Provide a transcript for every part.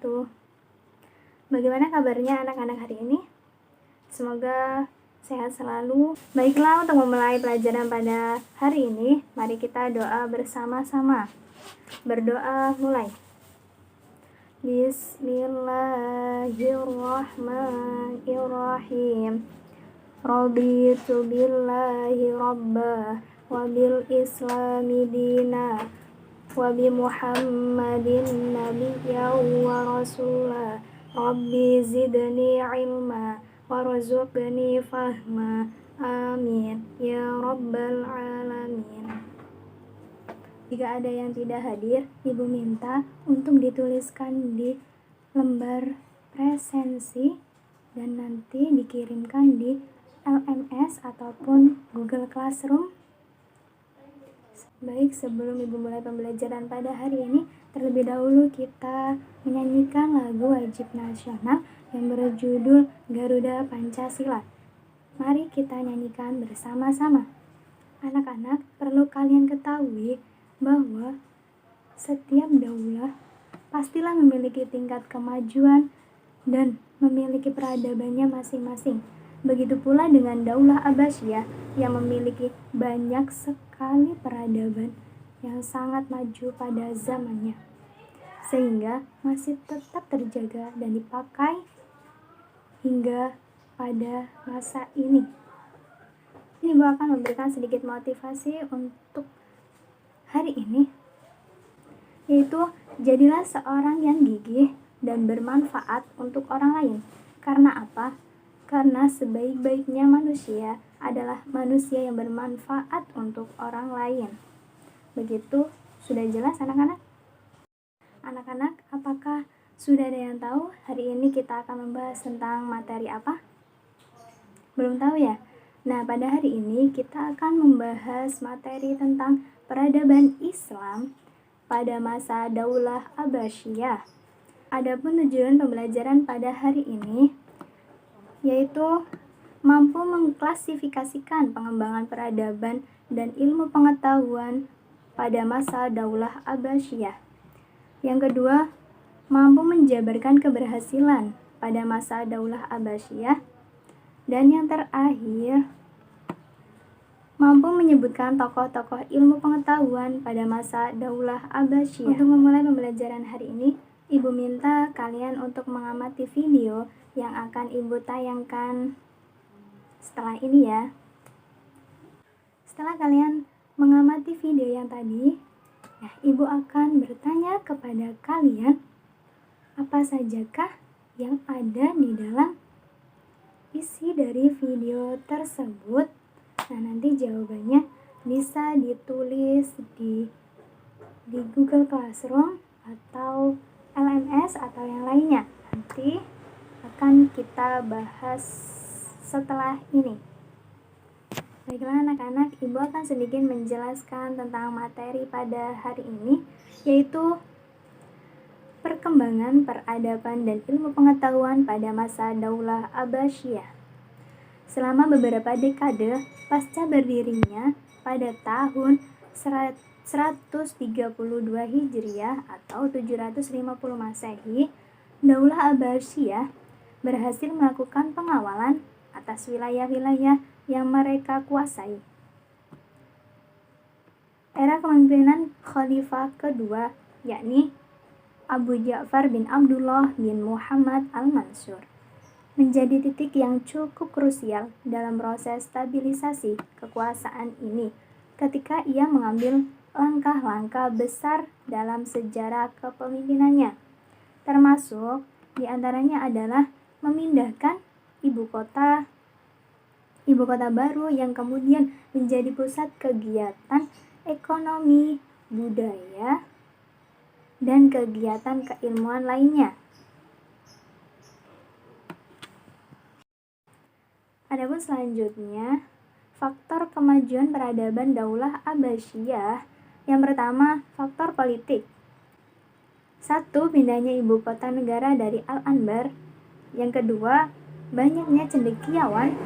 wabarakatuh. Bagaimana kabarnya anak-anak hari ini? Semoga sehat selalu. Baiklah, untuk memulai pelajaran pada hari ini, mari kita doa bersama-sama. Berdoa mulai. Bismillahirrahmanirrahim. Raditu billahi rabba wa bil islami dina wa bi Muhammadin nabiyya wa rasula. Rabbi zidni ilma warzuqni fahma. Amin ya rabbal alamin. Jika ada yang tidak hadir, Ibu minta untuk dituliskan di lembar presensi dan nanti dikirimkan di LMS ataupun Google Classroom. Baik, sebelum Ibu mulai pembelajaran pada hari ini, terlebih dahulu kita menyanyikan lagu wajib nasional yang berjudul Garuda Pancasila. Mari kita nyanyikan bersama-sama. Anak-anak, perlu kalian ketahui bahwa setiap daulah pastilah memiliki tingkat kemajuan dan memiliki peradabannya masing-masing. Begitu pula dengan Daulah Abbasiyah yang memiliki banyak sekali peradaban yang sangat maju pada zamannya, sehingga masih tetap terjaga dan dipakai hingga pada masa ini. Ini Ibu akan memberikan sedikit motivasi untuk hari ini, yaitu jadilah seorang yang gigih dan bermanfaat untuk orang lain. Karena apa? Karena sebaik-baiknya manusia adalah manusia yang bermanfaat untuk orang lain. Begitu, sudah jelas anak-anak? Anak-anak, apakah sudah ada yang tahu hari ini kita akan membahas tentang materi apa? Belum tahu ya? Nah, pada hari ini kita akan membahas materi tentang peradaban Islam pada masa Daulah Abbasiyah. Adapun tujuan pembelajaran pada hari ini yaitu mampu mengklasifikasikan pengembangan peradaban dan ilmu pengetahuan pada masa Daulah Abbasiyah. Yang kedua, mampu menjabarkan keberhasilan pada masa Daulah Abbasiyah. Dan yang terakhir, mampu menyebutkan tokoh-tokoh ilmu pengetahuan pada masa Daulah Abbasiyah. Untuk memulai pembelajaran hari ini, Ibu minta kalian untuk mengamati video yang akan Ibu tayangkan setelah ini ya. Setelah kalian mengamati video yang tadi, Ibu akan bertanya kepada kalian, apa sajakah yang ada di dalam isi dari video tersebut. Nah, nanti jawabannya bisa ditulis di Google Classroom atau LMS atau yang lainnya. Nanti akan kita bahas setelah ini. Baiklah anak-anak, Ibu akan sedikit menjelaskan tentang materi pada hari ini, yaitu perkembangan peradaban dan ilmu pengetahuan pada masa Daulah Abbasiyah. Selama beberapa dekade pasca berdirinya pada tahun 132 Hijriah atau 750 Masehi, Daulah Abbasiyah berhasil melakukan pengawalan atas wilayah-wilayah yang mereka kuasai. Era kepemimpinan Khalifah kedua, yakni Abu Ja'far bin Abdullah bin Muhammad al-Mansur, menjadi titik yang cukup krusial dalam proses stabilisasi kekuasaan ini ketika ia mengambil langkah-langkah besar dalam sejarah kepemimpinannya, termasuk diantaranya adalah memindahkan ibu kota baru yang kemudian menjadi pusat kegiatan ekonomi, budaya, dan kegiatan keilmuan lainnya. Adapun selanjutnya, faktor kemajuan peradaban Daulah Abbasiyah. Yang pertama, faktor politik. 1. Pindahnya ibu kota negara dari Al-Anbar. Yang kedua, banyaknya cendekiawan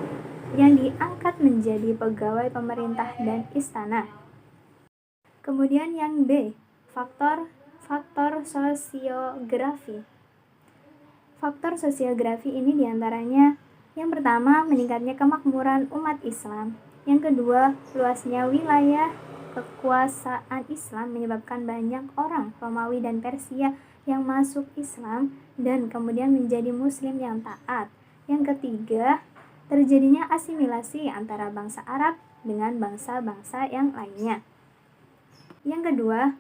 yang diangkat menjadi pegawai pemerintah dan istana. Kemudian yang B, faktor sosiografi. Faktor sosiografi ini diantaranya yang pertama, meningkatnya kemakmuran umat Islam. Yang kedua, luasnya wilayah kekuasaan Islam menyebabkan banyak orang Romawi dan Persia yang masuk Islam dan kemudian menjadi Muslim yang taat. Yang ketiga, terjadinya asimilasi antara bangsa Arab dengan bangsa-bangsa yang lainnya. Yang kedua,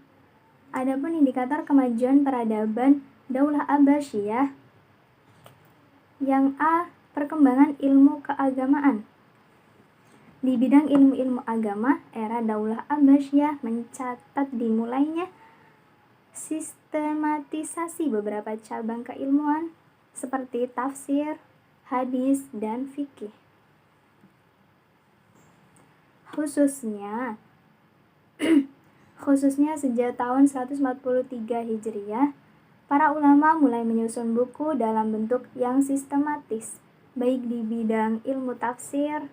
adapun indikator kemajuan peradaban Daulah Abbasiyah. Yang A, perkembangan ilmu keagamaan. Di bidang ilmu-ilmu agama, era Daulah Abbasiyah mencatat dimulainya sistematisasi beberapa cabang keilmuan seperti tafsir, hadis, dan fikih. Khususnya sejak tahun 143 Hijriah, para ulama mulai menyusun buku dalam bentuk yang sistematis, baik di bidang ilmu tafsir,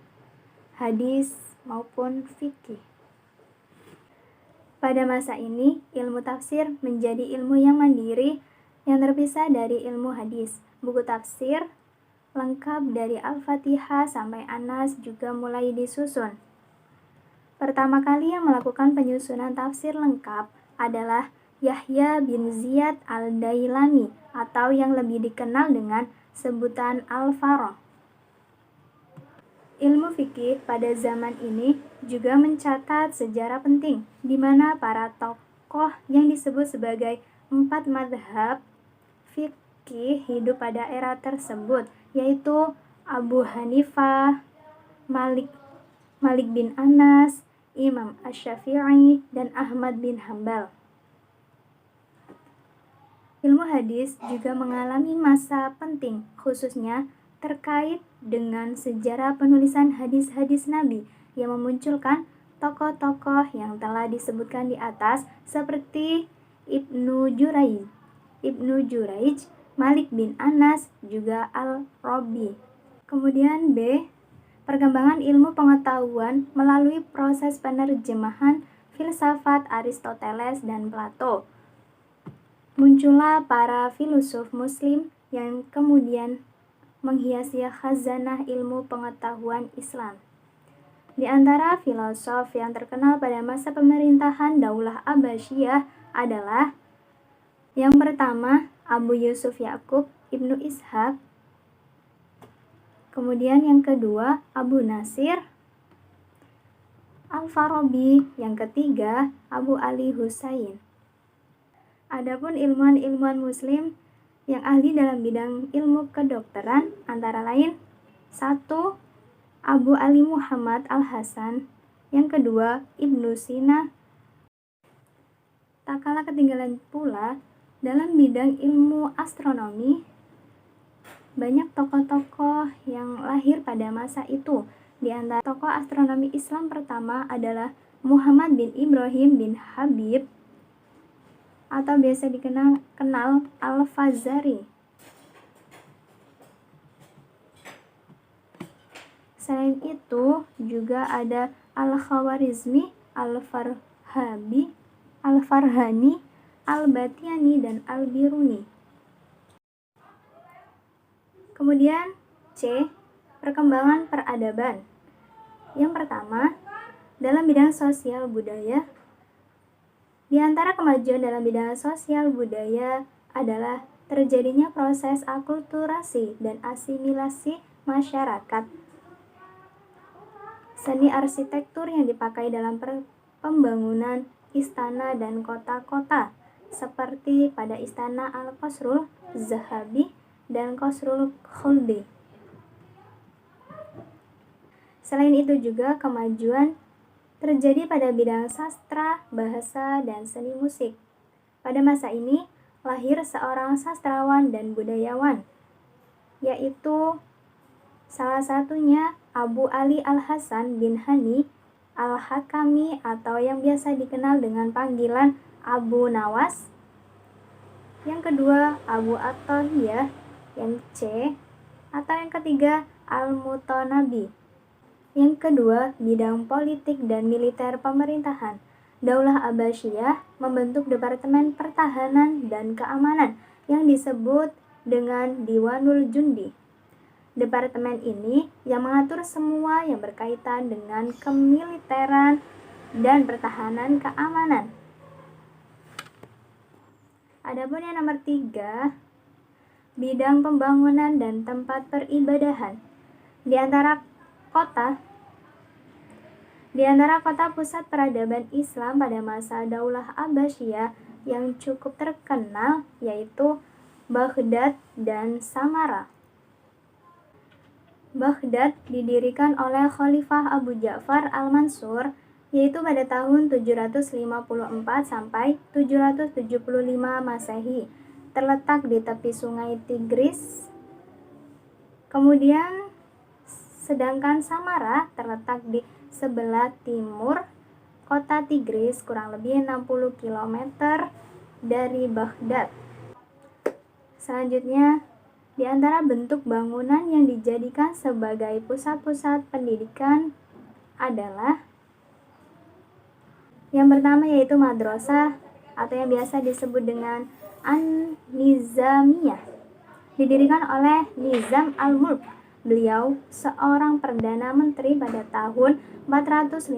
hadis, maupun fikih. Pada masa ini, ilmu tafsir menjadi ilmu yang mandiri yang terpisah dari ilmu hadis. Buku tafsir lengkap dari Al-Fatihah sampai Anas juga mulai disusun. Pertama kali yang melakukan penyusunan tafsir lengkap adalah Yahya bin Ziyad al-Dailami atau yang lebih dikenal dengan sebutan Al-Farah. Ilmu fikih pada zaman ini juga mencatat sejarah penting di mana para tokoh yang disebut sebagai 4 madhab fikih hidup pada era tersebut, yaitu Abu Hanifah, Malik bin Anas, Imam Asy-Syafi'i, dan Ahmad bin Hambal. Ilmu hadis juga mengalami masa penting, khususnya terkait dengan sejarah penulisan hadis-hadis Nabi yang memunculkan tokoh-tokoh yang telah disebutkan di atas seperti Ibnu Juraij, Malik bin Anas, juga Al-Rabi. Kemudian B, perkembangan ilmu pengetahuan melalui proses penerjemahan filsafat Aristoteles dan Plato. Muncullah para filosof muslim yang kemudian menghiasi khazanah ilmu pengetahuan Islam. Di antara filosof yang terkenal pada masa pemerintahan Daulah Abbasiyah adalah yang pertama, Abu Yusuf Ya'qub Ibnu Ishaq. Kemudian yang kedua, Abu Nasir Al-Farabi. Yang ketiga, Abu Ali Husain. Adapun ilmuwan-ilmuwan muslim yang ahli dalam bidang ilmu kedokteran antara lain 1. Abu Ali Muhammad Al-Hasan. Yang kedua, Ibnu Sina. Tak kalah ketinggalan pula dalam bidang ilmu astronomi, banyak tokoh-tokoh yang lahir pada masa itu. Di antara tokoh astronomi Islam pertama adalah Muhammad bin Ibrahim bin Habib atau biasa dikenal Al-Fazari. Selain itu juga ada Al-Khawarizmi, Al-Farhani, Al-Batiani, dan Al-Biruni. Kemudian C, perkembangan peradaban. Yang pertama, dalam bidang sosial budaya. Di antara kemajuan dalam bidang sosial budaya adalah terjadinya proses akulturasi dan asimilasi masyarakat. Seni arsitektur yang dipakai dalam pembangunan istana dan kota-kota, seperti pada istana Al-Qasrul Zahabi dan Qasrul Khuldi. Selain itu juga kemajuan terjadi pada bidang sastra, bahasa, dan seni musik. Pada masa ini, lahir seorang sastrawan dan budayawan, yaitu salah satunya Abu Ali Al-Hasan bin Hani Al-Hakami atau yang biasa dikenal dengan panggilan Abu Nawas. Yang kedua, Abu At-Tahiyah. Yang C, atau yang ketiga, Al-Mutanabi. Yang kedua, bidang politik dan militer pemerintahan. Daulah Abbasiyah membentuk Departemen Pertahanan dan Keamanan yang disebut dengan Diwanul Jundi. Departemen ini yang mengatur semua yang berkaitan dengan kemiliteran dan pertahanan keamanan. Adapun yang nomor 3, bidang pembangunan dan tempat peribadahan. Di antara kota pusat peradaban Islam pada masa Daulah Abbasiyah yang cukup terkenal yaitu Baghdad dan Samarra. Baghdad didirikan oleh Khalifah Abu Ja'far Al-Mansur yaitu pada tahun 754 sampai 775 Masehi, terletak di tepi sungai Tigris. Kemudian sedangkan Samarra terletak di sebelah timur kota Tigris, kurang lebih 60 km dari Baghdad. Selanjutnya, di antara bentuk bangunan yang dijadikan sebagai pusat-pusat pendidikan adalah yang pertama yaitu madrasah atau yang biasa disebut dengan An-Nizamiyah, didirikan oleh Nizam al-Mulk. Beliau seorang perdana menteri pada tahun 456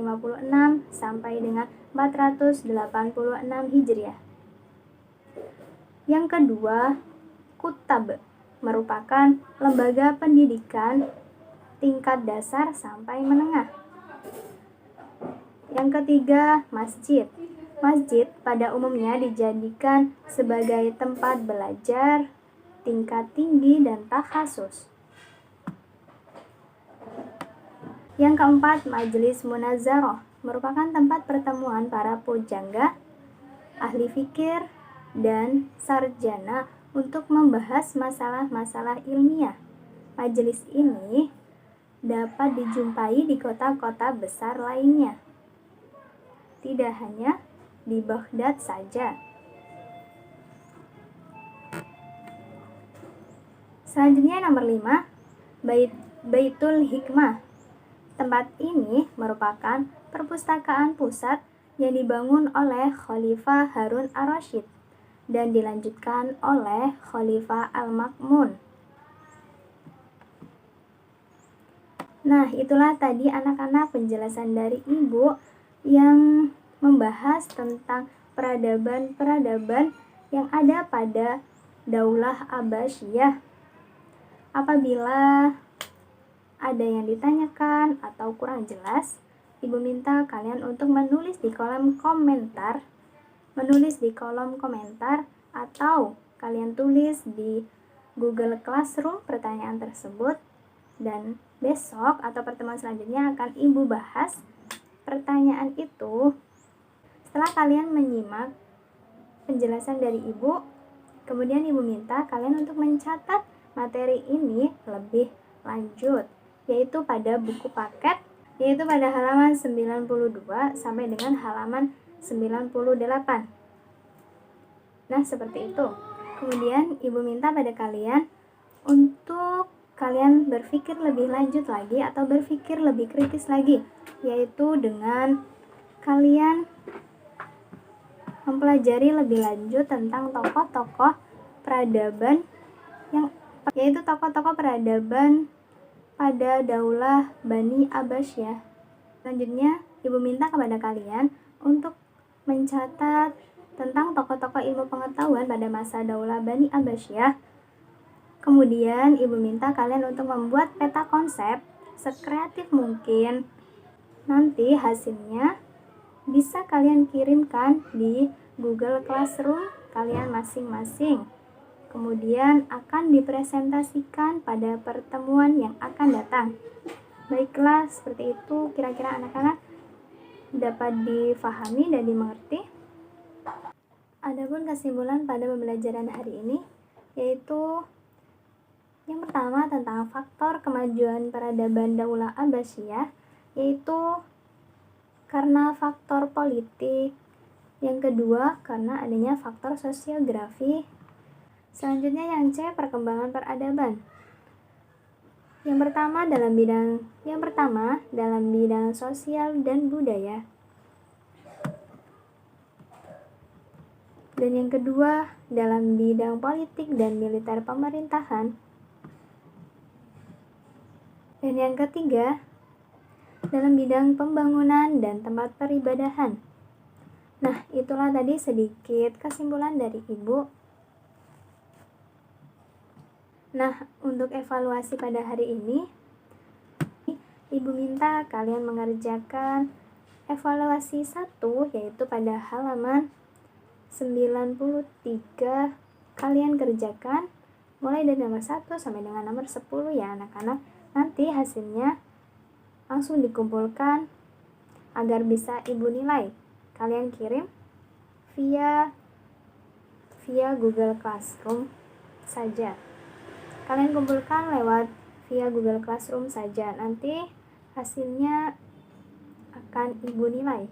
sampai dengan 486 Hijriah. Yang kedua, Kutab, merupakan lembaga pendidikan tingkat dasar sampai menengah. Yang ketiga, masjid. Masjid pada umumnya dijadikan sebagai tempat belajar tingkat tinggi dan takhasus. Yang keempat, majelis munazarah, merupakan tempat pertemuan para pujangga, ahli fikir, dan sarjana untuk membahas masalah-masalah ilmiah. Majelis ini dapat dijumpai di kota-kota besar lainnya, tidak hanya di Baghdad saja. Selanjutnya nomor 5, Baitul Hikmah. Tempat ini merupakan perpustakaan pusat yang dibangun oleh Khalifah Harun ar-Rasyid dan dilanjutkan oleh Khalifah Al-Ma'mun. Nah, itulah tadi anak-anak penjelasan dari Ibu yang membahas tentang peradaban-peradaban yang ada pada Daulah Abbasiyah. Apabila ada yang ditanyakan atau kurang jelas, Ibu minta kalian untuk menulis di kolom komentar, atau kalian tulis di Google Classroom pertanyaan tersebut, dan besok atau pertemuan selanjutnya akan Ibu bahas pertanyaan itu. Setelah kalian menyimak penjelasan dari Ibu, kemudian Ibu minta kalian untuk mencatat materi ini lebih lanjut, yaitu pada buku paket, yaitu pada halaman 92 sampai dengan halaman 98. Nah, seperti itu. Kemudian Ibu minta pada kalian untuk kalian berpikir lebih lanjut lagi atau berpikir lebih kritis lagi, yaitu dengan kalian mempelajari lebih lanjut tentang tokoh-tokoh peradaban yaitu tokoh-tokoh peradaban pada Daulah Bani Abbasiyah. Selanjutnya, Ibu minta kepada kalian untuk mencatat tentang tokoh-tokoh ilmu pengetahuan pada masa Daulah Bani Abbasiyah. Kemudian, Ibu minta kalian untuk membuat peta konsep sekreatif mungkin. Nanti hasilnya bisa kalian kirimkan di Google Classroom kalian masing-masing. Kemudian akan dipresentasikan pada pertemuan yang akan datang. Baiklah, seperti itu kira-kira anak-anak dapat difahami dan dimengerti. Adapun kesimpulan pada pembelajaran hari ini yaitu yang pertama tentang faktor kemajuan peradaban Daulah Abbasiyah, yaitu karena faktor politik. Yang kedua, karena adanya faktor sosiografi. Selanjutnya yang C, perkembangan peradaban. Yang pertama dalam bidang sosial dan budaya. Dan yang kedua, dalam bidang politik dan militer pemerintahan. Dan yang ketiga, dalam bidang pembangunan dan tempat peribadahan. Nah, itulah tadi sedikit kesimpulan dari Ibu. Nah, untuk evaluasi pada hari ini, Ibu minta kalian mengerjakan evaluasi 1, yaitu pada halaman 93. Kalian kerjakan mulai dari nomor 1 sampai dengan nomor 10 ya anak-anak. Nanti hasilnya langsung dikumpulkan agar bisa Ibu nilai. Kalian kirim via Google Classroom saja. Kalian kumpulkan lewat via Google Classroom saja. Nanti hasilnya akan Ibu nilai.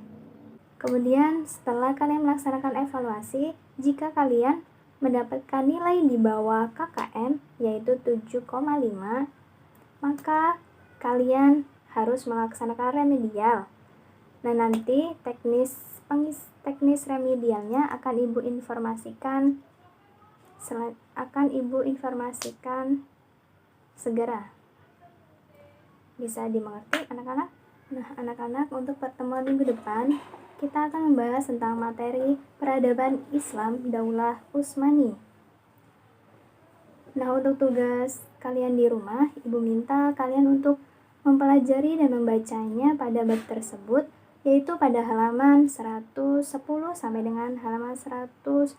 Kemudian setelah kalian melaksanakan evaluasi, jika kalian mendapatkan nilai di bawah KKM yaitu 7,5, maka kalian harus melaksanakan remedial. Nah, nanti teknis remedialnya akan Ibu informasikan segera. Bisa dimengerti anak-anak? Nah, anak-anak, untuk pertemuan minggu depan kita akan membahas tentang materi peradaban Islam Daulah Utsmani. Nah, untuk tugas kalian di rumah, Ibu minta kalian untuk mempelajari dan membacanya pada bab tersebut, yaitu pada halaman 110 sampai dengan halaman 115.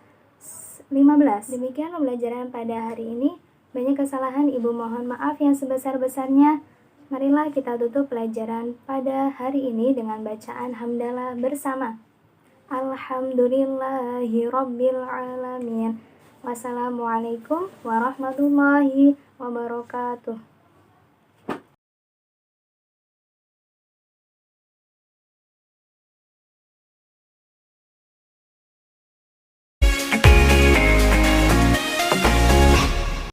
Demikian pembelajaran pada hari ini. Banyak kesalahan, Ibu mohon maaf yang sebesar-besarnya. Marilah kita tutup pelajaran pada hari ini dengan bacaan hamdalah bersama. Alhamdulillahirabbil alamin. Wassalamualaikum warahmatullahi wabarakatuh.